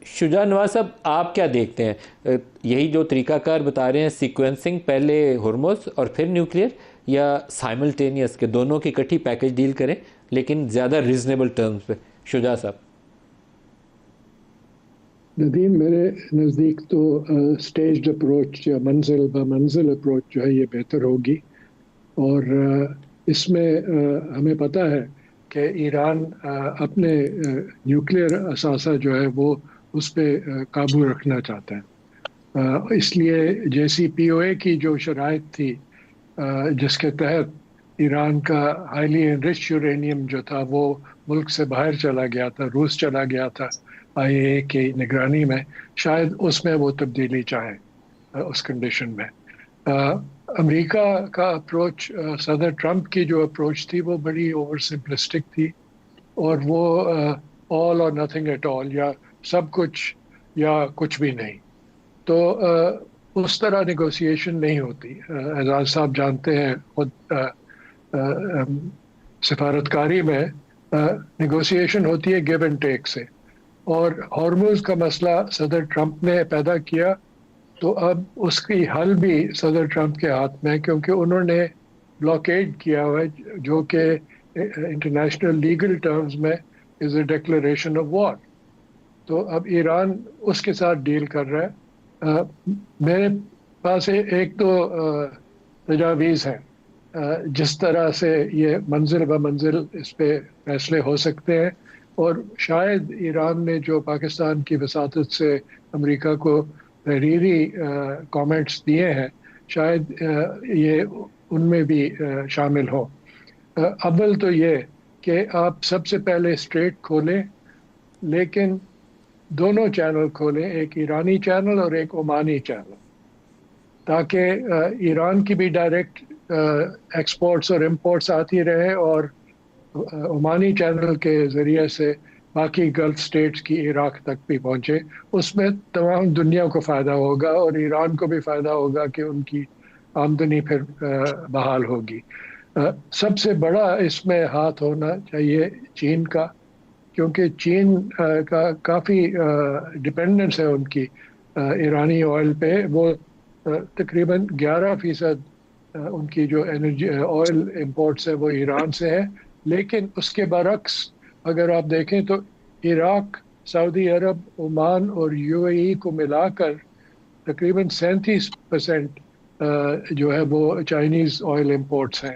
شجاع نواز صاحب، آپ کیا دیکھتے ہیں؟ یہی جو طریقہ کار بتا رہے ہیں، سیکوینسنگ، پہلے ہرمز اور پھر نیوکلیئر، یا سائملٹینیس کے دونوں کی کٹھی پیکج ڈیل کریں لیکن زیادہ ریزنیبل ٹرمز پہ؟ شجاع صاحب. ندیم، میرے نزدیک تو اسٹیجڈ اپروچ یا منزل بہ منزل اپروچ جو ہے یہ بہتر ہوگی. اور اس میں ہمیں پتہ ہے کہ ایران اپنے نیوکلیئر اثاثہ جو ہے وہ اس پہ قابو رکھنا چاہتا ہے. اس لیے جیسی پی او اے کی جو شرائط تھی جس کے تحت ایران کا ہائیلی انرچ یورینیم جو تھا وہ ملک سے باہر چلا گیا تھا، روس چلا گیا تھا آئی اے کی نگرانی میں، شاید اس میں وہ تبدیلی چاہے اس کنڈیشن میں. امریکہ کا اپروچ، صدر ٹرمپ کی جو اپروچ تھی وہ بڑی اوور سمپلسٹک تھی، اور وہ آل اور نتھنگ ایٹ آل، یا سب کچھ یا کچھ بھی نہیں. تو اس طرح نیگوسیشن نہیں ہوتی. اعزاز صاحب جانتے ہیں خود سفارتکاری میں نیگوسیشن ہوتی ہے گیو اینڈ ٹیک سے، اور ہارموز کا مسئلہ صدر ٹرمپ نے پیدا کیا تو اب اس کی حل بھی صدر ٹرمپ کے ہاتھ میں ہے، کیونکہ انہوں نے بلاکیڈ کیا ہوا ہے جو کہ انٹرنیشنل لیگل ٹرمز میں از اے ڈکلیریشن آف وار. تو اب ایران اس کے ساتھ ڈیل کر رہا ہے. میرے پاس ایک تو تجاویز ہیں جس طرح سے یہ منزل بہ منزل اس پہ فیصلے ہو سکتے ہیں، اور شاید ایران نے جو پاکستان کی وساطت سے امریکہ کو تحریری کامنٹس دیے ہیں شاید یہ ان میں بھی شامل ہوں. اول تو یہ کہ آپ سب سے پہلے اسٹریٹ کھولیں، لیکن دونوں چینل کھولیں، ایک ایرانی چینل اور ایک عمانی چینل، تاکہ ایران کی بھی ڈائریکٹ ایکسپورٹس اور امپورٹس آتی رہے، اور عمانی چینل کے ذریعے سے باقی گلف سٹیٹس کی عراق تک بھی پہنچے. اس میں تمام دنیا کو فائدہ ہوگا، اور ایران کو بھی فائدہ ہوگا کہ ان کی آمدنی پھر بحال ہوگی. سب سے بڑا اس میں ہاتھ ہونا چاہیے چین کا، کیونکہ چین کا کافی ڈپینڈنس ہے ان کی ایرانی آئل پہ. وہ تقریباً 11% ان کی جو انرجی آئل امپورٹس ہے وہ ایران سے ہے. لیکن اس کے برعکس اگر آپ دیکھیں تو عراق، سعودی عرب، عمان اور یو اے ای کو ملا کر تقریباً 37% جو ہے وہ چائنیز آئل امپورٹس ہیں.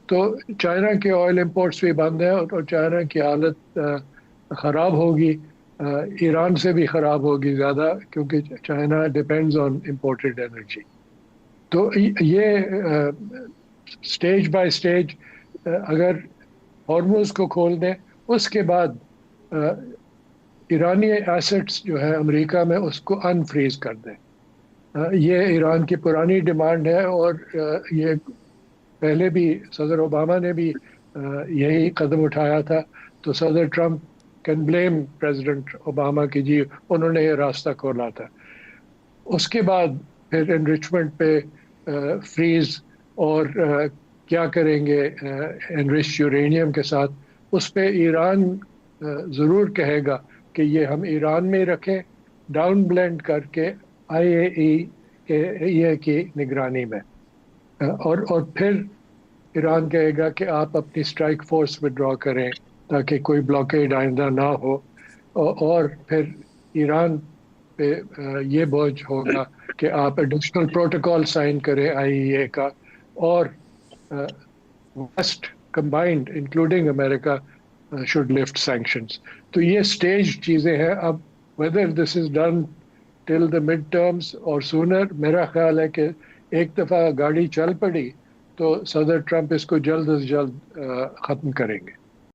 تو چائنا کے آئل امپورٹس بھی بند ہیں، اور چائنا کی حالت خراب ہوگی، ایران سے بھی خراب ہوگی زیادہ، کیونکہ China depends on imported energy. تو یہ سٹیج بائی سٹیج اگر ہارموز کو کھول دیں، اس کے بعد ایرانی ایسٹس جو ہے امریکہ میں اس کو انفریز کر دیں. یہ ایران کی پرانی ڈیمانڈ ہے، اور یہ پہلے بھی صدر اوباما نے بھی یہی قدم اٹھایا تھا. تو صدر Trump can blame president Obama کہ جی انہوں نے یہ راستہ کھولا تھا. اس کے بعد پھر انرچمنٹ پہ فریز اور کیا کریں گے انرچ یورینیم کے ساتھ، اس پہ ایران ضرور کہے گا کہ یہ ہم ایران میں رکھیں، ڈاؤن بلینڈ کر کے آئی اے ای کی نگرانی میں. اور پھر ایران کہے گا کہ آپ اپنی اسٹرائک فورس ودرا کریں تاکہ کوئی بلاکیڈ آئندہ نہ ہو. اور پھر ایران پہ یہ بوجھ ہوگا کہ آپ ایڈیشنل پروٹوکول سائن کریں آئی اے کا، اور ویسٹ کمبائنڈ انکلوڈنگ امریکہ شوڈ لفٹ سینکشنز. تو یہ سٹیج چیزیں ہیں. اب whether this is done till the mid terms اور sooner، میرا خیال ہے کہ ایک دفعہ گاڑی چل پڑی تو صدر ٹرمپ اس کو جلد از جلد ختم کریں گے.